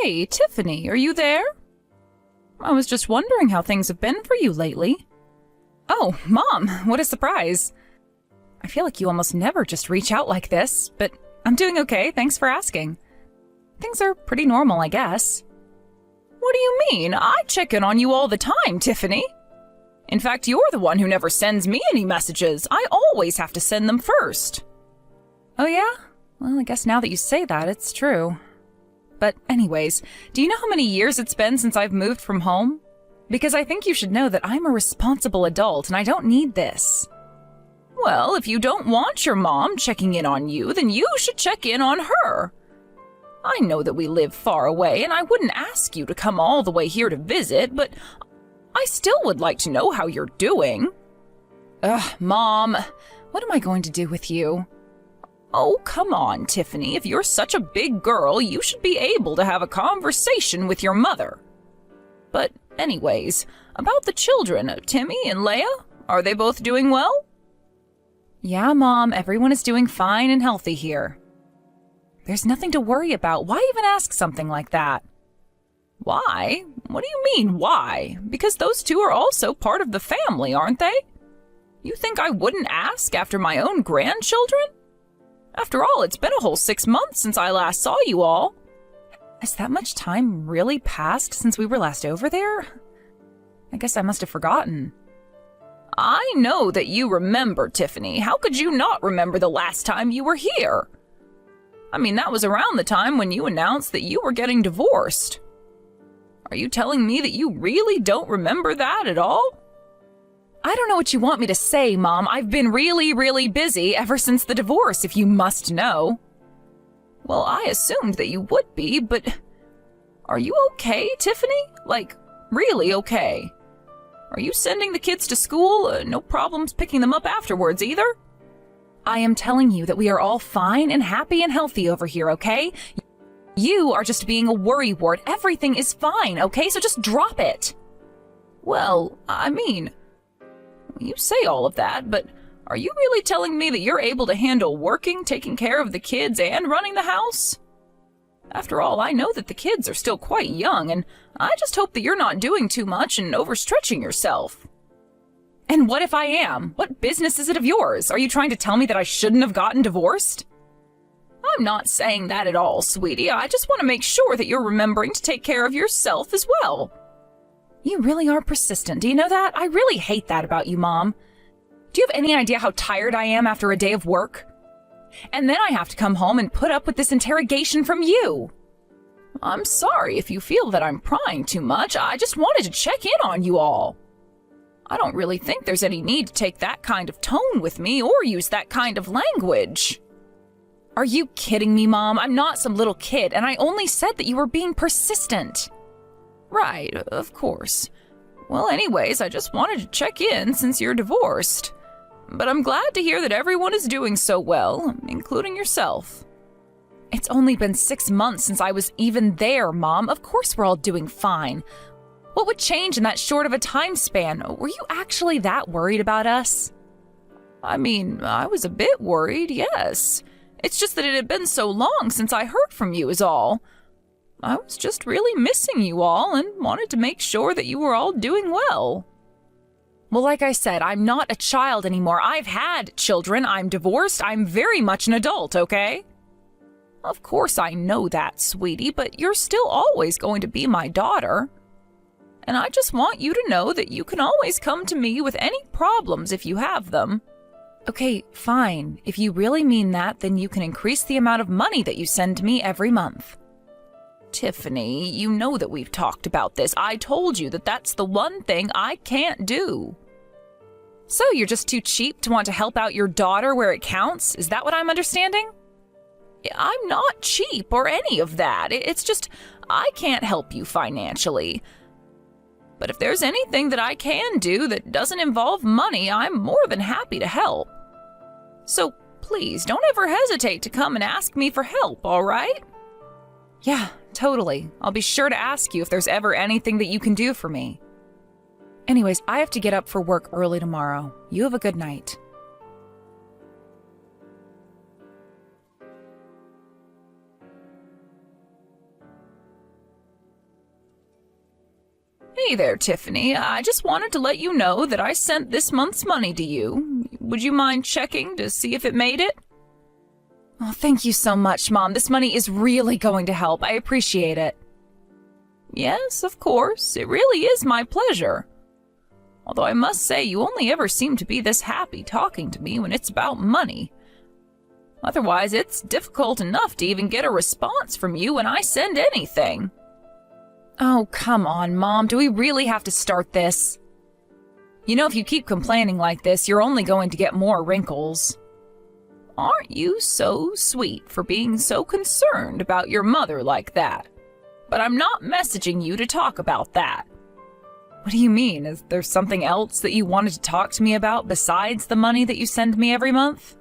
Hey, Tiffany, are you there? I was just wondering how things have been for you lately. Oh, Mom, what a surprise. I feel like you almost never just reach out like this, but I'm doing okay, thanks for asking. Things are pretty normal, I guess. What do you mean? I check in on you all the time, Tiffany. In fact, you're the one who never sends me any messages. I always have to send them first. Oh yeah? Well, I guess now that you say that, it's true. But anyways, do you know how many years it's been since I've moved from home? Because I think you should know that I'm a responsible adult and I don't need this. Well, if you don't want your mom checking in on you, then you should check in on her. I know that we live far away and I wouldn't ask you to come all the way here to visit, but I still would like to know how you're doing. Ugh, Mom, what am I going to do with you? Oh, come on, Tiffany. If you're such a big girl, you should be able to have a conversation with your mother. But anyways, about the children, Timmy and Leia, are they both doing well? Yeah, Mom, everyone is doing fine and healthy here. There's nothing to worry about. Why even ask something like that? Why? What do you mean, why? Because those two are also part of the family, aren't they? You think I wouldn't ask after my own grandchildren? After all, it's been a whole 6 months since I last saw you all. Has that much time really passed since we were last over there? I guess I must have forgotten. I know that you remember, Tiffany. How could you not remember the last time you were here? I mean, that was around the time when you announced that you were getting divorced. Are you telling me that you really don't remember that at all? I don't know what you want me to say, Mom. I've been really busy ever since the divorce, if you must know. Well, I assumed that you would be, but are you okay, Tiffany? Like, really okay? Are you sending the kids to school? No problems picking them up afterwards either? I am telling you that we are all fine and happy and healthy over here, okay? You are just being a worrywart. Everything is fine, okay? So just drop it. Well, I mean, you say all of that, but are you really telling me that you're able to handle working, taking care of the kids, and running the house? After all, I know that the kids are still quite young, and I just hope that you're not doing too much and overstretching yourself. And what if I am? What business is it of yours? Are you trying to tell me that I shouldn't have gotten divorced? I'm not saying that at all, sweetie. I just want to make sure that you're remembering to take care of yourself as well. You really are persistent, do you know that? I really hate that about you, Mom. Do you have any idea how tired I am after a day of work? And then I have to come home and put up with this interrogation from you. I'm sorry if you feel that I'm prying too much. I just wanted to check in on you all. I don't really think there's any need to take that kind of tone with me or use that kind of language. Are you kidding me, Mom? I'm not some little kid, and I only said that you were being persistent. Right, of course. Well, anyways, I just wanted to check in since you're divorced. But I'm glad to hear that everyone is doing so well, including yourself. It's only been 6 months since I was even there, Mom. Of course we're all doing fine. What would change in that short of a time span? Were you actually that worried about us? I mean, I was a bit worried, yes. It's just that it had been so long since I heard from you is all. I was just really missing you all and wanted to make sure that you were all doing well. Well, like I said, I'm not a child anymore. I've had children. I'm divorced. I'm very much an adult, okay? Of course I know that, sweetie, but you're still always going to be my daughter. And I just want you to know that you can always come to me with any problems if you have them. Okay, fine. If you really mean that, then you can increase the amount of money that you send me every month. Tiffany, you know that we've talked about this. I told you that that's the one thing I can't do. So you're just too cheap to want to help out your daughter where it counts? Is that what I'm understanding? I'm not cheap or any of that. It's just I can't help you financially. But if there's anything that I can do that doesn't involve money, I'm more than happy to help. So please, don't ever hesitate to come and ask me for help, all right? Yeah, totally. I'll be sure to ask you if there's ever anything that you can do for me. Anyways, I have to get up for work early tomorrow. You have a good night. Hey there, Tiffany. I just wanted to let you know that I sent this month's money to you. Would you mind checking to see if it made it? Oh, thank you so much, Mom. This money is really going to help. I appreciate it. Yes, of course. It really is my pleasure. Although I must say, you only ever seem to be this happy talking to me when it's about money. Otherwise, it's difficult enough to even get a response from you when I send anything. Oh, come on, Mom. Do we really have to start this? You know, if you keep complaining like this, you're only going to get more wrinkles. Aren't you so sweet for being so concerned about your mother like that? But I'm not messaging you to talk about that. What do you mean? Is there something else that you wanted to talk to me about besides the money that you send me every month?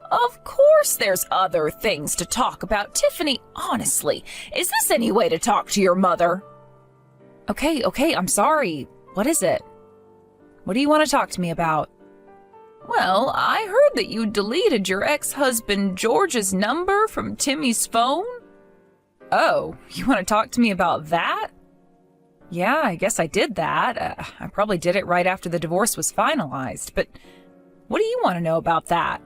Of course there's other things to talk about, Tiffany. Honestly, is this any way to talk to your mother? Okay, I'm sorry. What is it? What do you want to talk to me about? Well, I heard that you deleted your ex-husband George's number from Timmy's phone. Oh, you want to talk to me about that? Yeah, I guess I did that. I probably did it right after the divorce was finalized, but what do you want to know about that?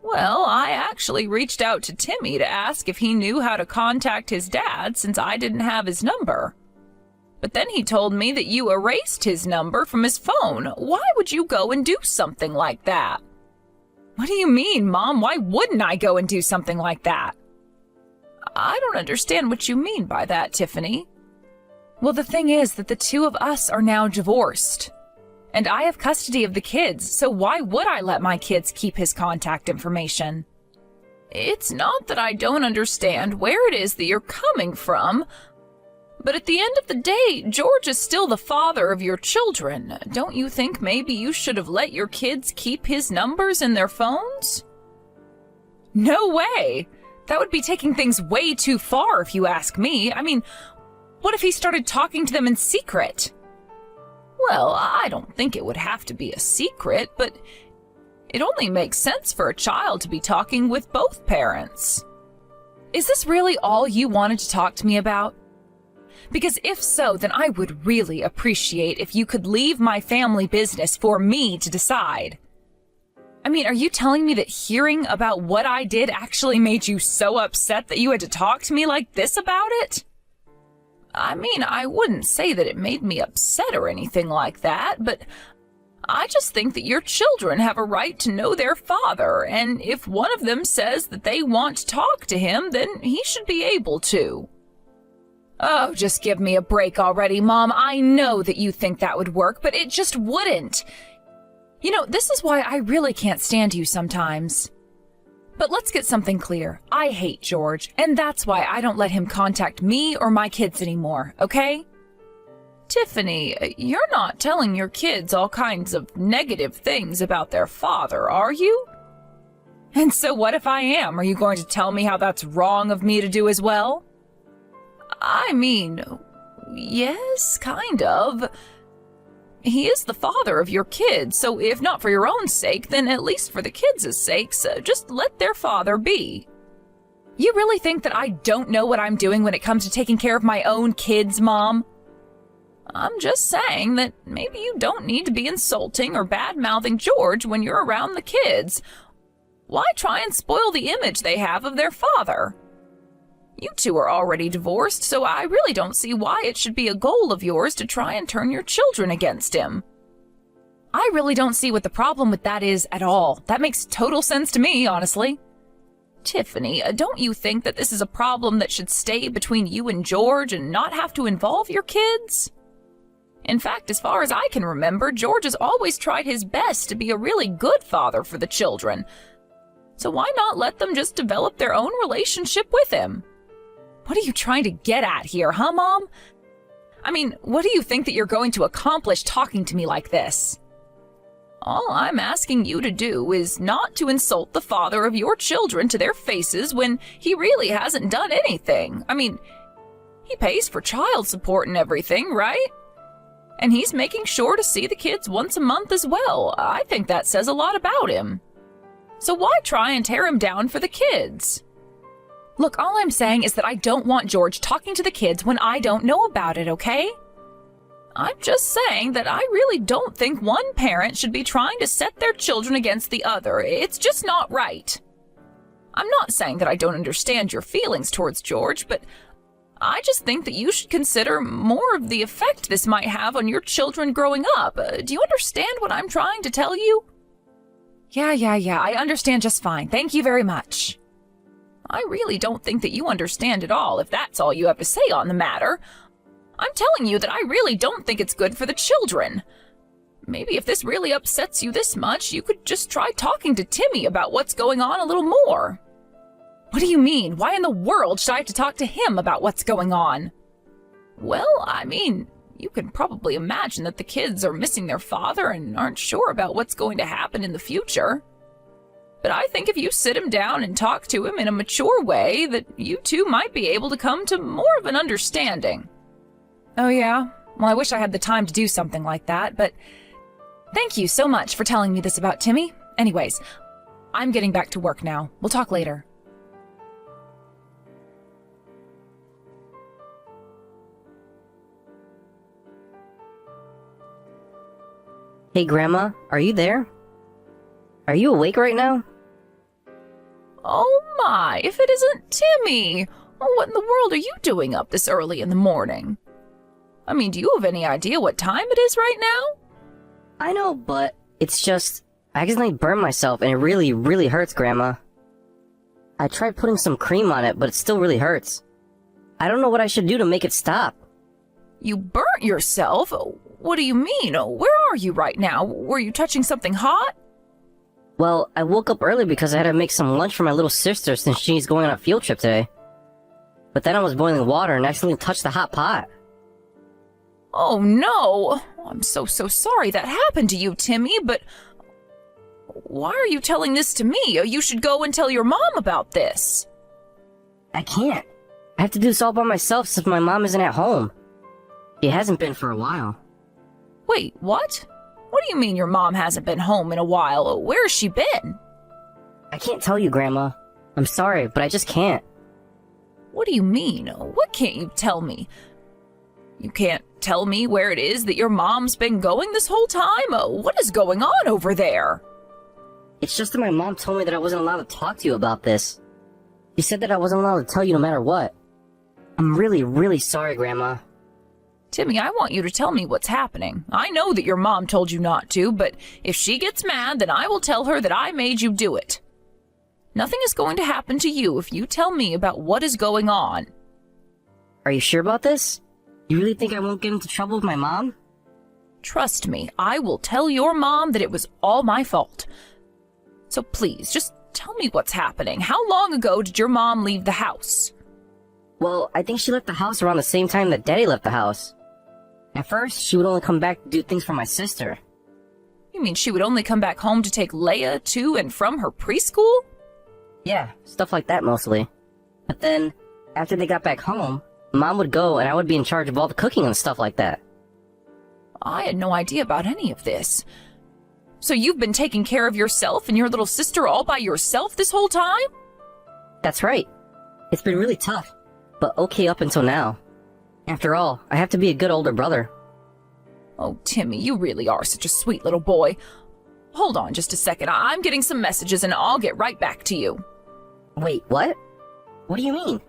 Well, I actually reached out to Timmy to ask if he knew how to contact his dad since I didn't have his number. But then he told me that you erased his number from his phone. Why would you go and do something like that? What do you mean, Mom? Why wouldn't I go and do something like that? I don't understand what you mean by that, Tiffany. Well, the thing is that the two of us are now divorced. And I have custody of the kids, so why would I let my kids keep his contact information? It's not that I don't understand where it is that you're coming from, but at the end of the day, George is still the father of your children. Don't you think maybe you should have let your kids keep his numbers in their phones? No way! That would be taking things way too far if you ask me. I mean, what if he started talking to them in secret? Well, I don't think it would have to be a secret, but it only makes sense for a child to be talking with both parents. Is this really all you wanted to talk to me about? Because if so, then I would really appreciate if you could leave my family business for me to decide. I mean, are you telling me that hearing about what I did actually made you so upset that you had to talk to me like this about it? I mean, I wouldn't say that it made me upset or anything like that, but I just think that your children have a right to know their father, and if one of them says that they want to talk to him, then he should be able to. Oh, just give me a break already, Mom. I know that you think that would work, but it just wouldn't. You know, this is why I really can't stand you sometimes. But let's get something clear. I hate George, and that's why I don't let him contact me or my kids anymore, okay? Tiffany, you're not telling your kids all kinds of negative things about their father, are you? And so what if I am? Are you going to tell me how that's wrong of me to do as well? I mean, yes, kind of. He is the father of your kids, so if not for your own sake, then at least for the kids' sakes, just let their father be. You really think that I don't know what I'm doing when it comes to taking care of my own kids, Mom? I'm just saying that maybe you don't need to be insulting or bad-mouthing George when you're around the kids. Why try and spoil the image they have of their father? You two are already divorced, so I really don't see why it should be a goal of yours to try and turn your children against him. I really don't see what the problem with that is at all. That makes total sense to me, honestly. Tiffany, don't you think that this is a problem that should stay between you and George and not have to involve your kids? In fact, as far as I can remember, George has always tried his best to be a really good father for the children. So why not let them just develop their own relationship with him? What are you trying to get at here, huh, Mom? I mean, what do you think that you're going to accomplish talking to me like this? All I'm asking you to do is not to insult the father of your children to their faces when he really hasn't done anything. I mean, he pays for child support and everything, right? And he's making sure to see the kids once a month as well. I think that says a lot about him. So why try and tear him down for the kids? Look, all I'm saying is that I don't want George talking to the kids when I don't know about it, okay? I'm just saying that I really don't think one parent should be trying to set their children against the other. It's just not right. I'm not saying that I don't understand your feelings towards George, but I just think that you should consider more of the effect this might have on your children growing up. Do you understand what I'm trying to tell you? Yeah, I understand just fine. Thank you very much. I really don't think that you understand at all, if that's all you have to say on the matter. I'm telling you that I really don't think it's good for the children. Maybe if this really upsets you this much, you could just try talking to Timmy about what's going on a little more. What do you mean? Why in the world should I have to talk to him about what's going on? Well, I mean, you can probably imagine that the kids are missing their father and aren't sure about what's going to happen in the future. But I think if you sit him down and talk to him in a mature way, that you two might be able to come to more of an understanding. Oh yeah? Well, I wish I had the time to do something like that, but thank you so much for telling me this about Timmy. Anyways, I'm getting back to work now. We'll talk later. Hey, Grandma, are you there? Are you awake right now? Oh my, if it isn't Timmy! Oh, what in the world are you doing up this early in the morning? I mean, do you have any idea what time it is right now? I know, but it's just, I accidentally burned myself and it really, really hurts, Grandma. I tried putting some cream on it, but it still really hurts. I don't know what I should do to make it stop. You burnt yourself? What do you mean? Where are you right now? Were you touching something hot? Well, I woke up early because I had to make some lunch for my little sister since she's going on a field trip today. But then I was boiling water and accidentally touched the hot pot. Oh no! I'm so sorry that happened to you, Timmy, but why are you telling this to me? You should go and tell your mom about this. I can't. I have to do this all by myself since my mom isn't at home. She hasn't been for a while. Wait, what? What do you mean your mom hasn't been home in a while? Where has she been? I can't tell you, Grandma. I'm sorry, but I just can't. What do you mean? What can't you tell me? You can't tell me where it is that your mom's been going this whole time? What is going on over there? It's just that my mom told me that I wasn't allowed to talk to you about this. She said that I wasn't allowed to tell you no matter what. I'm really, really sorry, Grandma. Timmy, I want you to tell me what's happening. I know that your mom told you not to, but if she gets mad, then I will tell her that I made you do it. Nothing is going to happen to you if you tell me about what is going on. Are you sure about this? You really think I won't get into trouble with my mom? Trust me, I will tell your mom that it was all my fault. So please, just tell me what's happening. How long ago did your mom leave the house? Well, I think she left the house around the same time that Daddy left the house. At first, she would only come back to do things for my sister. You mean she would only come back home to take Leia to and from her preschool? Yeah, stuff like that mostly. But then, after they got back home, Mom would go and I would be in charge of all the cooking and stuff like that. I had no idea about any of this. So you've been taking care of yourself and your little sister all by yourself this whole time? That's right. It's been really tough, but okay up until now. After all, I have to be a good older brother. Oh, Timmy, you really are such a sweet little boy. Hold on just a second. I'm getting some messages and I'll get right back to you. Wait, what? What do you mean?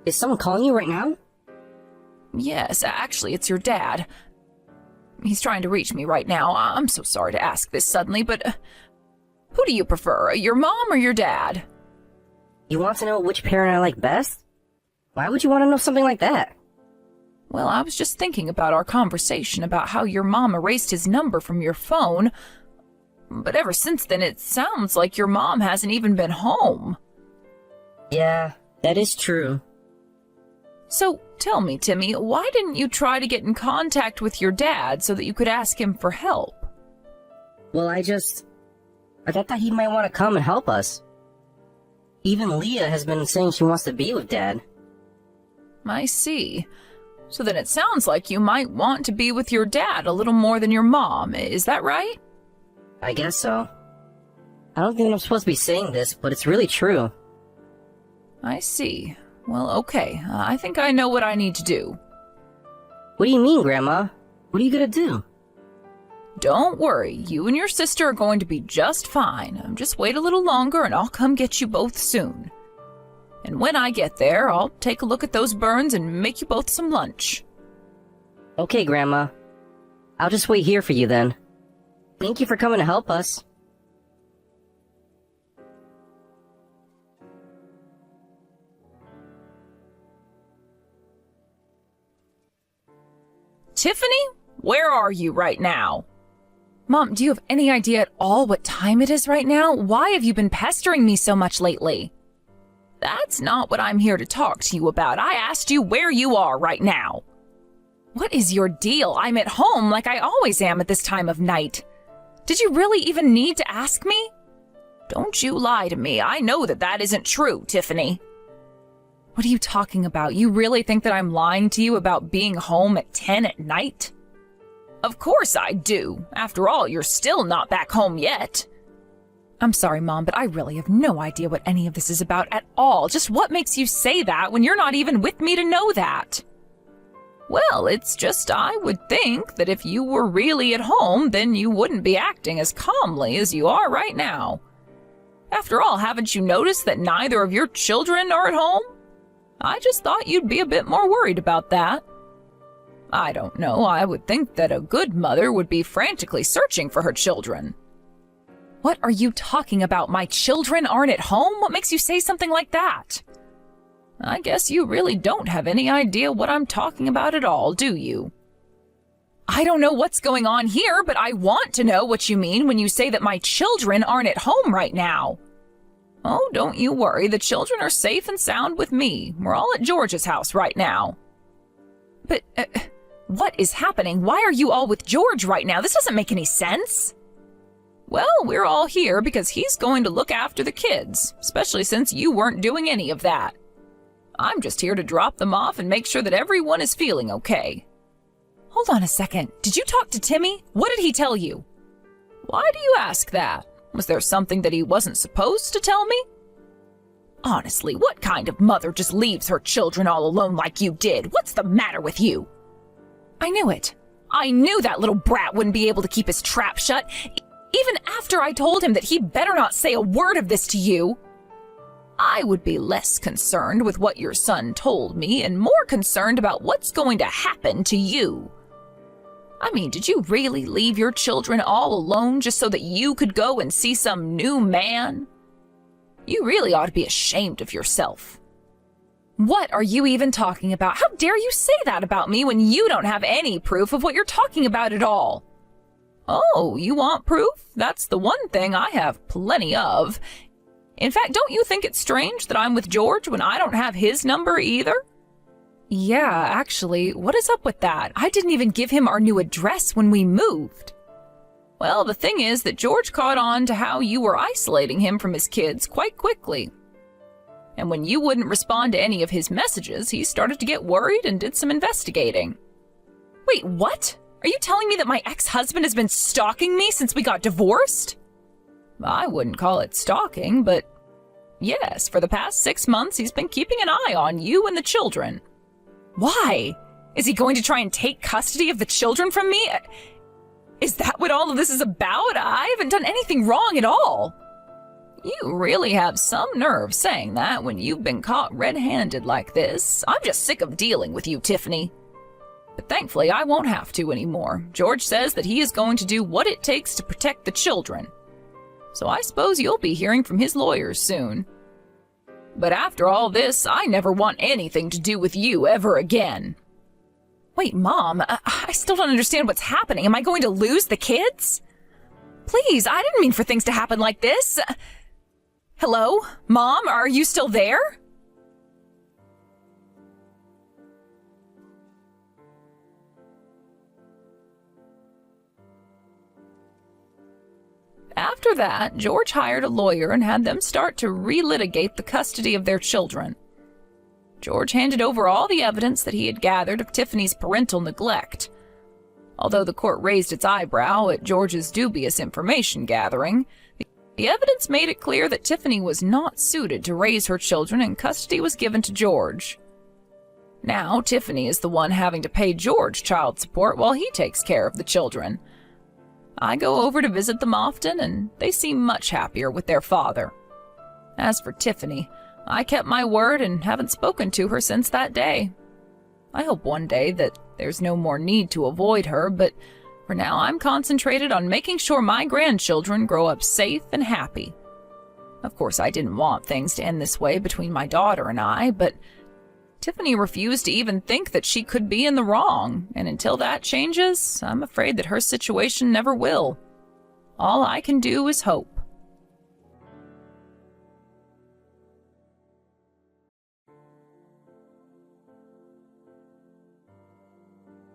Is someone calling you right now? Yes, actually, it's your dad. He's trying to reach me right now. I'm so sorry to ask this suddenly, but who do you prefer, your mom or your dad? You want to know which parent I like best? Why would you want to know something like that? Well, I was just thinking about our conversation about how your mom erased his number from your phone. But ever since then, it sounds like your mom hasn't even been home. Yeah, that is true. So, tell me, Timmy, why didn't you try to get in contact with your dad so that you could ask him for help? Well, I thought that he might want to come and help us. Even Leah has been saying she wants to be with Dad. I see. So then it sounds like you might want to be with your dad a little more than your mom, is that right? I guess so. I don't think I'm supposed to be saying this, but it's really true. I see. Well, okay. I think I know what I need to do. What do you mean, Grandma? What are you gonna do? Don't worry, you and your sister are going to be just fine. Just wait a little longer and I'll come get you both soon. And when I get there, I'll take a look at those burns and make you both some lunch. Okay, Grandma. I'll just wait here for you then. Thank you for coming to help us. Tiffany, where are you right now? Mom, do you have any idea at all what time it is right now? Why have you been pestering me so much lately? That's not what I'm here to talk to you about. I asked you where you are right now. What is your deal? I'm at home like I always am at this time of night. Did you really even need to ask me? Don't you lie to me. I know that isn't true, Tiffany. What are you talking about? You really think that I'm lying to you about being home at 10 at night? Of course I do. After all, you're still not back home yet. I'm sorry, Mom, but I really have no idea what any of this is about at all. Just what makes you say that when you're not even with me to know that? Well, it's just I would think that if you were really at home, then you wouldn't be acting as calmly as you are right now. After all, haven't you noticed that neither of your children are at home? I just thought you'd be a bit more worried about that. I don't know, I would think that a good mother would be frantically searching for her children. What are you talking about? My children aren't at home? What makes you say something like that? I guess you really don't have any idea what I'm talking about at all, do you? I don't know what's going on here, but I want to know what you mean when you say that my children aren't at home right now. Oh, don't you worry, the children are safe and sound with me. We're all at George's house right now. But, what is happening? Why are you all with George right now? This doesn't make any sense. Well, we're all here because he's going to look after the kids, especially since you weren't doing any of that. I'm just here to drop them off and make sure that everyone is feeling okay. Hold on a second. Did you talk to Timmy? What did he tell you? Why do you ask that? Was there something that he wasn't supposed to tell me? Honestly, what kind of mother just leaves her children all alone like you did? What's the matter with you? I knew it. I knew that little brat wouldn't be able to keep his trap shut, even after I told him that he better not say a word of this to you. I would be less concerned with what your son told me and more concerned about what's going to happen to you. I mean, did you really leave your children all alone just so that you could go and see some new man? You really ought to be ashamed of yourself. What are you even talking about? How dare you say that about me when you don't have any proof of what you're talking about at all? Oh, you want proof? That's the one thing I have plenty of. In fact, don't you think it's strange that I'm with George when I don't have his number either? Yeah, actually, what is up with that? I didn't even give him our new address when we moved. Well, the thing is that George caught on to how you were isolating him from his kids quite quickly. And when you wouldn't respond to any of his messages, he started to get worried and did some investigating. Wait, what? Are you telling me that my ex-husband has been stalking me since we got divorced? I wouldn't call it stalking, but yes, for the past 6 months he's been keeping an eye on you and the children. Why? Is he going to try and take custody of the children from me? Is that what all of this is about? I haven't done anything wrong at all. You really have some nerve saying that when you've been caught red-handed like this. I'm just sick of dealing with you, Tiffany. But thankfully, I won't have to anymore. George says that he is going to do what it takes to protect the children. So I suppose you'll be hearing from his lawyers soon. But after all this, I never want anything to do with you ever again. Wait, Mom, I still don't understand what's happening. Am I going to lose the kids? Please, I didn't mean for things to happen like this. Hello? Mom, are you still there? After that, George hired a lawyer and had them start to relitigate the custody of their children. George handed over all the evidence that he had gathered of Tiffany's parental neglect. Although the court raised its eyebrow at George's dubious information gathering, the evidence made it clear that Tiffany was not suited to raise her children and custody was given to George. Now Tiffany is the one having to pay George child support while he takes care of the children. I go over to visit them often, and they seem much happier with their father. As for Tiffany, I kept my word and haven't spoken to her since that day. I hope one day that there's no more need to avoid her, but for now I'm concentrated on making sure my grandchildren grow up safe and happy. Of course, I didn't want things to end this way between my daughter and I, but Tiffany refused to even think that she could be in the wrong, and until that changes, I'm afraid that her situation never will. All I can do is hope.